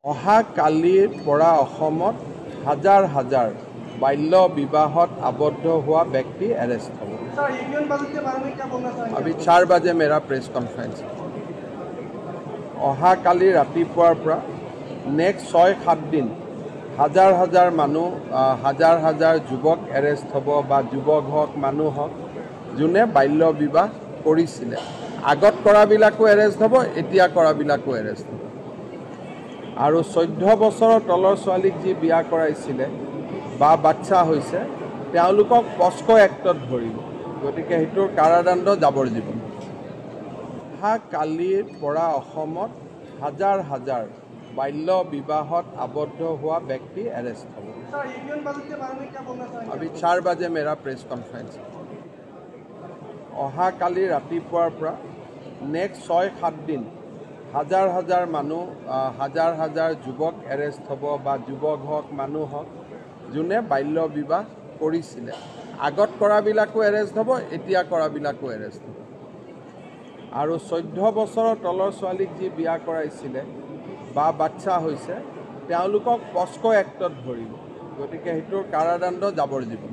অহা কালিৰ পৰা অসমত হাজাৰ হাজাৰ বাল্য বিবাহত আবদ্ধ হোৱা ব্যক্তি এৰেষ্ট হ'ব। अभी 4 बजे मेरा प्रेस कॉन्फ्रेंस। অহা কালি ৰাতিপুৱাৰ পৰা নেক্সট 6-7 দিন হাজাৰ হাজাৰ মানুহ হাজাৰ হাজাৰ যুৱক এৰেষ্ট হ'ব বা যুৱক হওক মানুহ হওক যোনে বাল্য বিবাহ কৰিছিলে। আগত কৰাবিলাকো এৰেষ্ট হ'ব, এতিয়া কৰাবিলাকো এৰেষ্ট হ'ব। আৰু 14 বছৰৰ তলৰ ছোৱালীক যি বিয়া কৰাইছিলে বা বাচ্চা হৈছে তেওঁলোকক পস্কো এক্টত ধৰিব। গতিকে সেইটোৰ কাৰাদণ্ড যাৱজ্জীৱন। অহা কালিৰ পৰা অসমত হাজাৰ হাজাৰ বাল্য বিবাহত আবদ্ধ হোৱা ব্যক্তি এৰেষ্ট হ'ব। अभी 4 बजे मेरा प्रेस कॉन्फ्रेंस। অহা কালি ৰাতিপুৱাৰ পৰা নেক্সট 6-7 দিন হাজাৰ হাজাৰ মানুহ হাজাৰ হাজাৰ যুৱক এৰেষ্ট হ'ব বা যুৱক হওক মানুহ হওক যোনে বাল্য বিবাহ কৰিছিলে। আগত কৰাবিলাকো এৰেষ্ট হ'ব, এতিয়া কৰাবিলাকো এৰেষ্ট হ'ব। আৰু 14 বছৰৰ তলৰ ছোৱালীক যি বিয়া কৰাইছিলে বা বাচ্চা হৈছে তেওঁলোকক পস্কো এক্টত ধৰিব। গতিকে সেইটোৰ কাৰাদণ্ড যাৱজ্জীৱন।